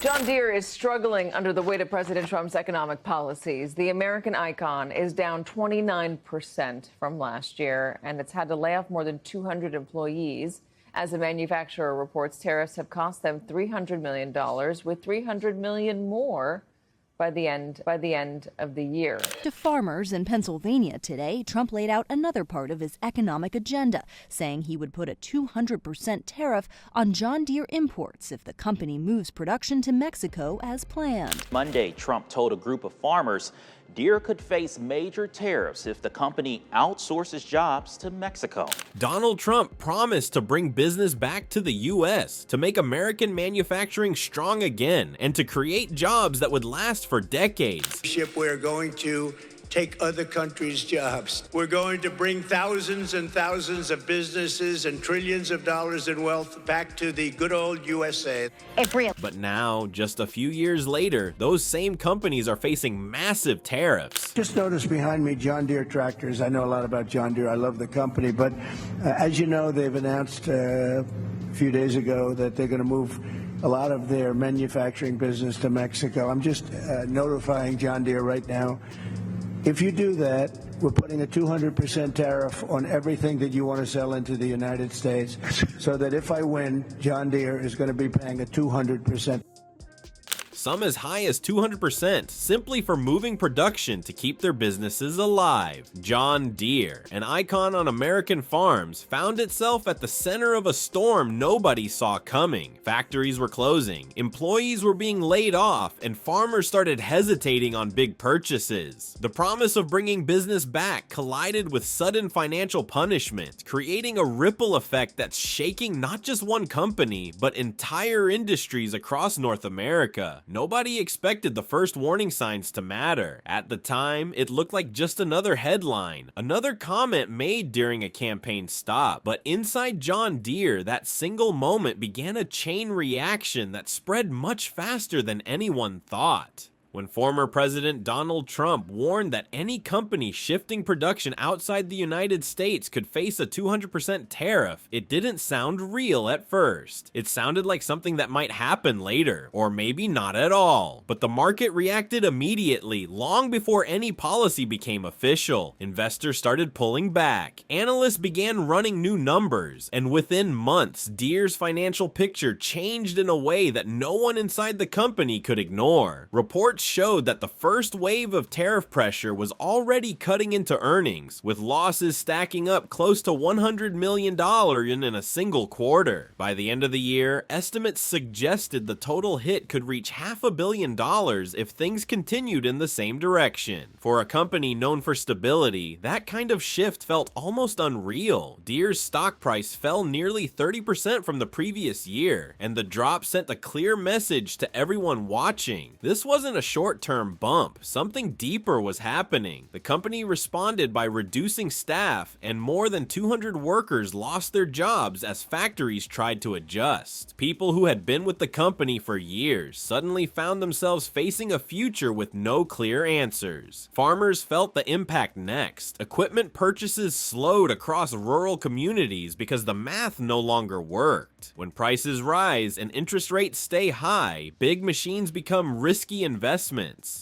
John Deere is struggling under the weight of President Trump's economic policies. The American icon is down 29% from last year, and it's had to lay off more than 200 employees. As the manufacturer reports, tariffs have cost them $300 million, with $300 million more by the end of the year. To farmers in Pennsylvania today, Trump laid out another part of his economic agenda, saying he would put a 200% tariff on John Deere imports if the company moves production to Mexico as planned. Monday, Trump told a group of farmers Deere could face major tariffs if the company outsources jobs to Mexico. Donald Trump promised to bring business back to the U.S., to make American manufacturing strong again, and to create jobs that would last for decades. We're going to take other countries' jobs. We're going to bring thousands and thousands of businesses and trillions of dollars in wealth back to the good old USA. But now, just a few years later, those same companies are facing massive tariffs. Just notice behind me John Deere tractors. I know a lot about John Deere. I love the company. But as you know, they've announced a few days ago that they're going to move a lot of their manufacturing business to Mexico. I'm just notifying John Deere right now. If you do that, we're putting a 200% tariff on everything that you want to sell into the United States, so that if I win, John Deere is going to be paying a 200%. Some as high as 200%, simply for moving production to keep their businesses alive. John Deere, an icon on American farms, found itself at the center of a storm nobody saw coming. Factories were closing, employees were being laid off, and farmers started hesitating on big purchases. The promise of bringing business back collided with sudden financial punishment, creating a ripple effect that's shaking not just one company, but entire industries across North America. Nobody expected the first warning signs to matter. At the time, it looked like just another headline, another comment made during a campaign stop. But inside John Deere, that single moment began a chain reaction that spread much faster than anyone thought. When former President Donald Trump warned that any company shifting production outside the United States could face a 200% tariff, it didn't sound real at first. It sounded like something that might happen later, or maybe not at all. But the market reacted immediately, long before any policy became official. Investors started pulling back. Analysts began running new numbers, and within months, Deere's financial picture changed in a way that no one inside the company could ignore. Reports showed that the first wave of tariff pressure was already cutting into earnings, with losses stacking up close to $100 million in a single quarter. By the end of the year, estimates suggested the total hit could reach $500 million if things continued in the same direction. For a company known for stability, that kind of shift felt almost unreal. Deere's stock price fell nearly 30% from the previous year, and the drop sent a clear message to everyone watching. This wasn't a short-term bump. Something deeper was happening. The company responded by reducing staff, and more than 200 workers lost their jobs as factories tried to adjust. People who had been with the company for years suddenly found themselves facing a future with no clear answers. Farmers felt the impact next. Equipment purchases slowed across rural communities because the math no longer worked. When prices rise and interest rates stay high, big machines become risky investments.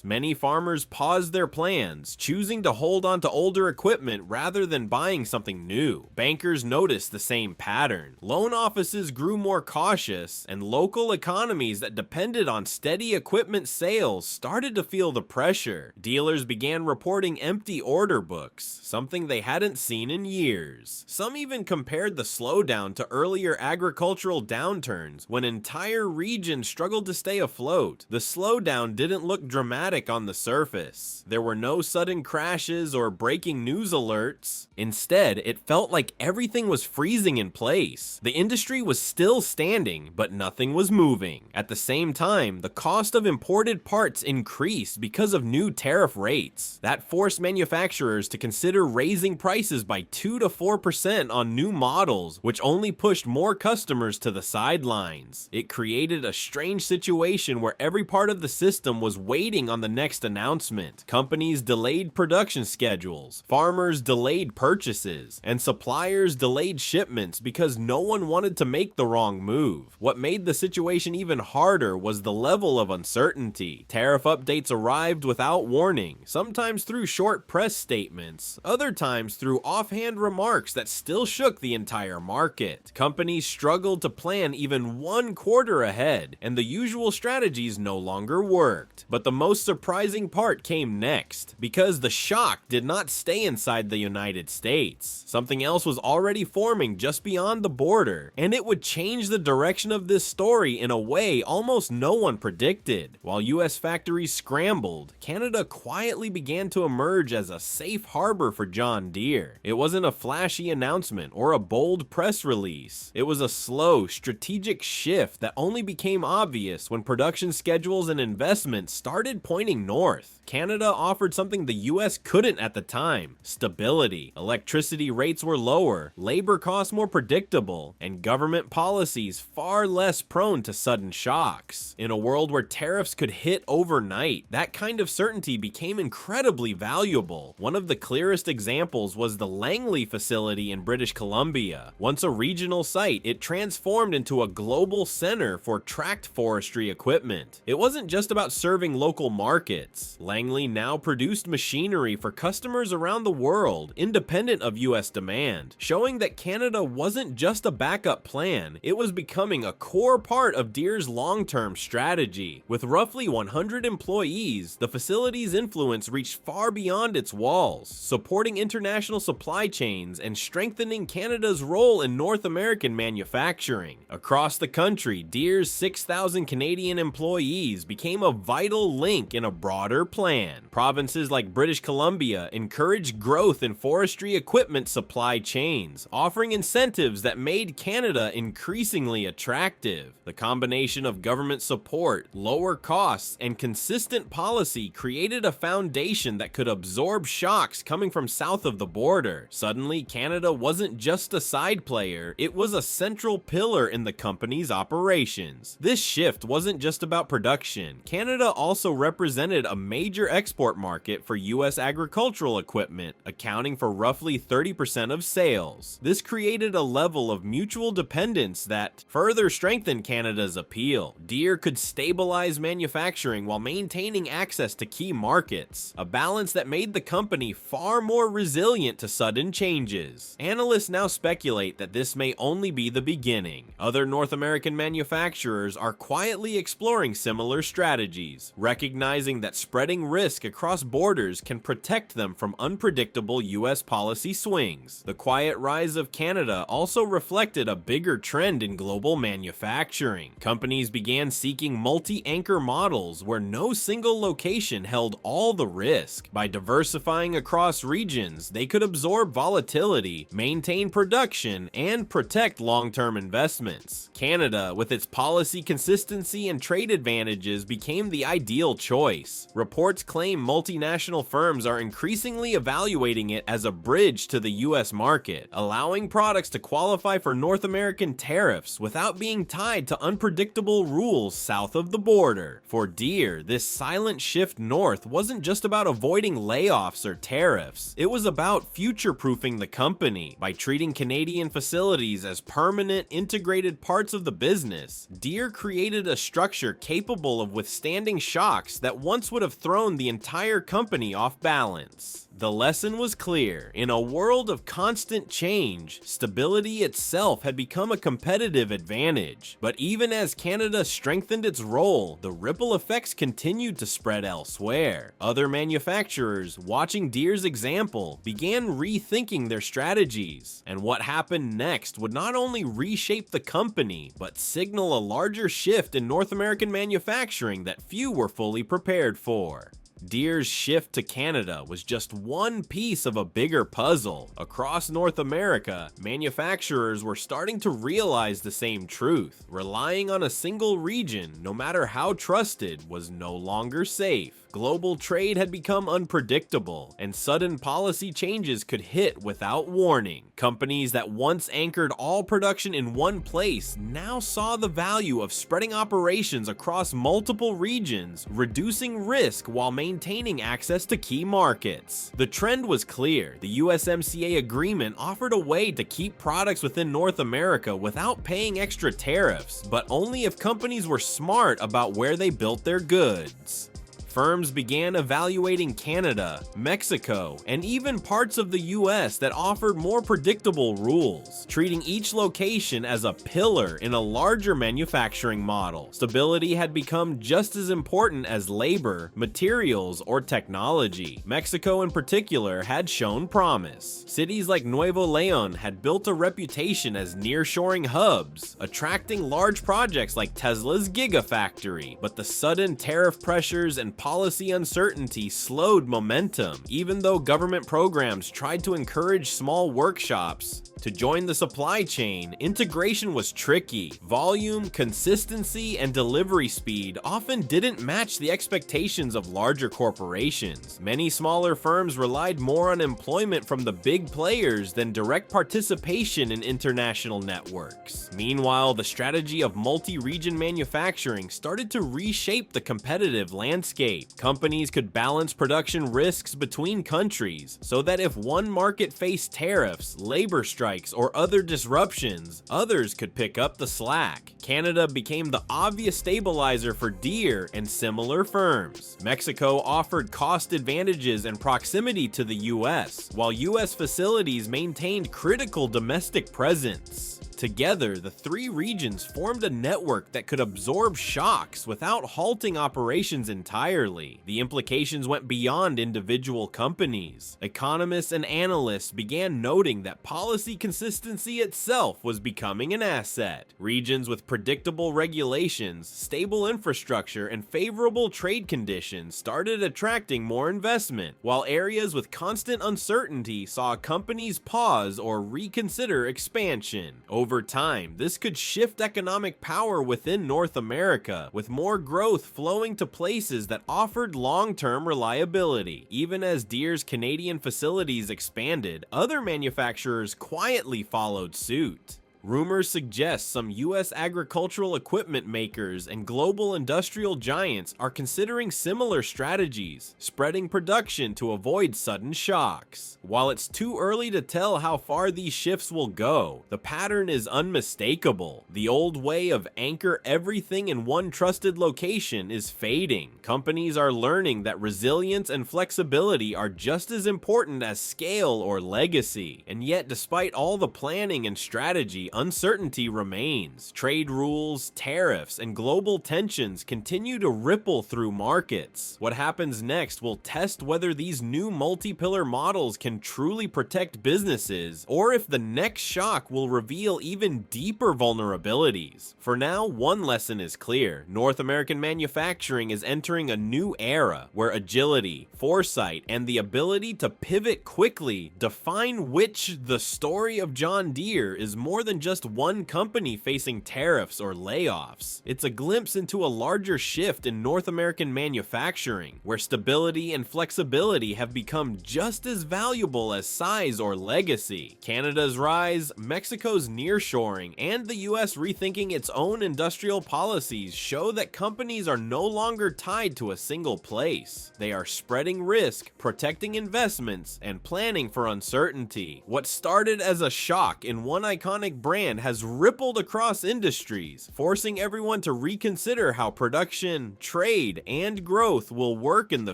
Many farmers paused their plans, choosing to hold on to older equipment rather than buying something new. Bankers noticed the same pattern. Loan offices grew more cautious, and local economies that depended on steady equipment sales started to feel the pressure. Dealers began reporting empty order books, something they hadn't seen in years. Some even compared the slowdown to earlier agricultural downturns when entire regions struggled to stay afloat. The slowdown didn't look dramatic on the surface. There were no sudden crashes or breaking news alerts. Instead, it felt like everything was freezing in place. The industry was still standing, but nothing was moving. At the same time, the cost of imported parts increased because of new tariff rates. That forced manufacturers to consider raising prices by 2 to 4% on new models, which only pushed more customers to the sidelines. It created a strange situation where every part of the system was was waiting on the next announcement. Companies delayed production schedules, farmers delayed purchases, and suppliers delayed shipments because no one wanted to make the wrong move. What made the situation even harder was the level of uncertainty. Tariff updates arrived without warning, sometimes through short press statements, other times through offhand remarks that still shook the entire market. Companies struggled to plan even one quarter ahead, and the usual strategies no longer worked. But the most surprising part came next, because the shock did not stay inside the United States. Something else was already forming just beyond the border, and it would change the direction of this story in a way almost no one predicted. While US factories scrambled, Canada quietly began to emerge as a safe harbor for John Deere. It wasn't a flashy announcement or a bold press release. It was a slow, strategic shift that only became obvious when production schedules and investments started pointing north. Canada offered something the US couldn't at the time: stability. Electricity rates were lower, labor costs more predictable, and government policies far less prone to sudden shocks. In a world where tariffs could hit overnight, that kind of certainty became incredibly valuable. One of the clearest examples was the Langley facility in British Columbia. Once a regional site, it transformed into a global center for tract forestry equipment. It wasn't just about serving local markets. Langley now produced machinery for customers around the world, independent of US demand, showing that Canada wasn't just a backup plan, it was becoming a core part of Deere's long-term strategy. With roughly 100 employees, the facility's influence reached far beyond its walls, supporting international supply chains and strengthening Canada's role in North American manufacturing. Across the country, Deere's 6,000 Canadian employees became a vital link in a broader plan. Provinces like British Columbia encouraged growth in forestry equipment supply chains, offering incentives that made Canada increasingly attractive. The combination of government support, lower costs, and consistent policy created a foundation that could absorb shocks coming from south of the border. Suddenly, Canada wasn't just a side player, it was a central pillar in the company's operations. This shift wasn't just about production. Canada also represented a major export market for US agricultural equipment, accounting for roughly 30% of sales. This created a level of mutual dependence that further strengthened Canada's appeal. Deere could stabilize manufacturing while maintaining access to key markets, a balance that made the company far more resilient to sudden changes. Analysts now speculate that this may only be the beginning. Other North American manufacturers are quietly exploring similar strategies, recognizing that spreading risk across borders can protect them from unpredictable US policy swings. The quiet rise of Canada also reflected a bigger trend in global manufacturing. Companies began seeking multi-anchor models where no single location held all the risk. By diversifying across regions, they could absorb volatility, maintain production, and protect long-term investments. Canada, with its policy consistency and trade advantages, became the ideal choice. Reports claim multinational firms are increasingly evaluating it as a bridge to the US market, allowing products to qualify for North American tariffs without being tied to unpredictable rules south of the border. For Deere, this silent shift north wasn't just about avoiding layoffs or tariffs. It was about future-proofing the company. By treating Canadian facilities as permanent, integrated parts of the business, Deere created a structure capable of withstanding shocks that once would have thrown the entire company off balance. The lesson was clear. In a world of constant change, stability itself had become a competitive advantage. But even as Canada strengthened its role, the ripple effects continued to spread elsewhere. Other manufacturers, watching Deere's example, began rethinking their strategies. And what happened next would not only reshape the company, but signal a larger shift in North American manufacturing that few were fully prepared for. Deere's shift to Canada was just one piece of a bigger puzzle. Across North America, manufacturers were starting to realize the same truth. Relying on a single region, no matter how trusted, was no longer safe. Global trade had become unpredictable, and sudden policy changes could hit without warning. Companies that once anchored all production in one place now saw the value of spreading operations across multiple regions, reducing risk while maintaining access to key markets. The trend was clear. The USMCA agreement offered a way to keep products within North America without paying extra tariffs, but only if companies were smart about where they built their goods. Firms began evaluating Canada, Mexico, and even parts of the US that offered more predictable rules, treating each location as a pillar in a larger manufacturing model. Stability had become just as important as labor, materials, or technology. Mexico in particular had shown promise. Cities like Nuevo León had built a reputation as nearshoring hubs, attracting large projects like Tesla's Gigafactory, but the sudden tariff pressures and policy uncertainty slowed momentum. Even though government programs tried to encourage small workshops to join the supply chain, integration was tricky. Volume, consistency, and delivery speed often didn't match the expectations of larger corporations. Many smaller firms relied more on employment from the big players than direct participation in international networks. Meanwhile, the strategy of multi-region manufacturing started to reshape the competitive landscape. Companies could balance production risks between countries so that if one market faced tariffs, labor strikes, or other disruptions, others could pick up the slack. Canada became the obvious stabilizer for Deere and similar firms. Mexico offered cost advantages and proximity to the US, while US facilities maintained critical domestic presence. Together, the three regions formed a network that could absorb shocks without halting operations entirely. The implications went beyond individual companies. Economists and analysts began noting that policy consistency itself was becoming an asset. Regions with predictable regulations, stable infrastructure, and favorable trade conditions started attracting more investment, while areas with constant uncertainty saw companies pause or reconsider expansion. Over time, this could shift economic power within North America, with more growth flowing to places that offered long-term reliability. Even as Deere's Canadian facilities expanded, other manufacturers quietly followed suit. Rumors suggest some U.S. agricultural equipment makers and global industrial giants are considering similar strategies, spreading production to avoid sudden shocks. While it's too early to tell how far these shifts will go, the pattern is unmistakable. The old way of anchor everything in one trusted location is fading. Companies are learning that resilience and flexibility are just as important as scale or legacy. And yet, despite all the planning and strategy, uncertainty remains. Trade rules, tariffs, and global tensions continue to ripple through markets. What happens next will test whether these new multi-pillar models can truly protect businesses, or if the next shock will reveal even deeper vulnerabilities. For now, one lesson is clear. North American manufacturing is entering a new era where agility, foresight, and the ability to pivot quickly define which the story of John Deere is more than just one company facing tariffs or layoffs. It's a glimpse into a larger shift in North American manufacturing, where stability and flexibility have become just as valuable as size or legacy. Canada's rise, Mexico's nearshoring, and the US rethinking its own industrial policies show that companies are no longer tied to a single place. They are spreading risk, protecting investments, and planning for uncertainty. What started as a shock in one iconic brand has rippled across industries, forcing everyone to reconsider how production, trade, and growth will work in the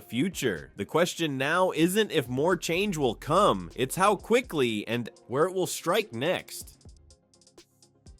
future. The question now isn't if more change will come, it's how quickly and where it will strike next.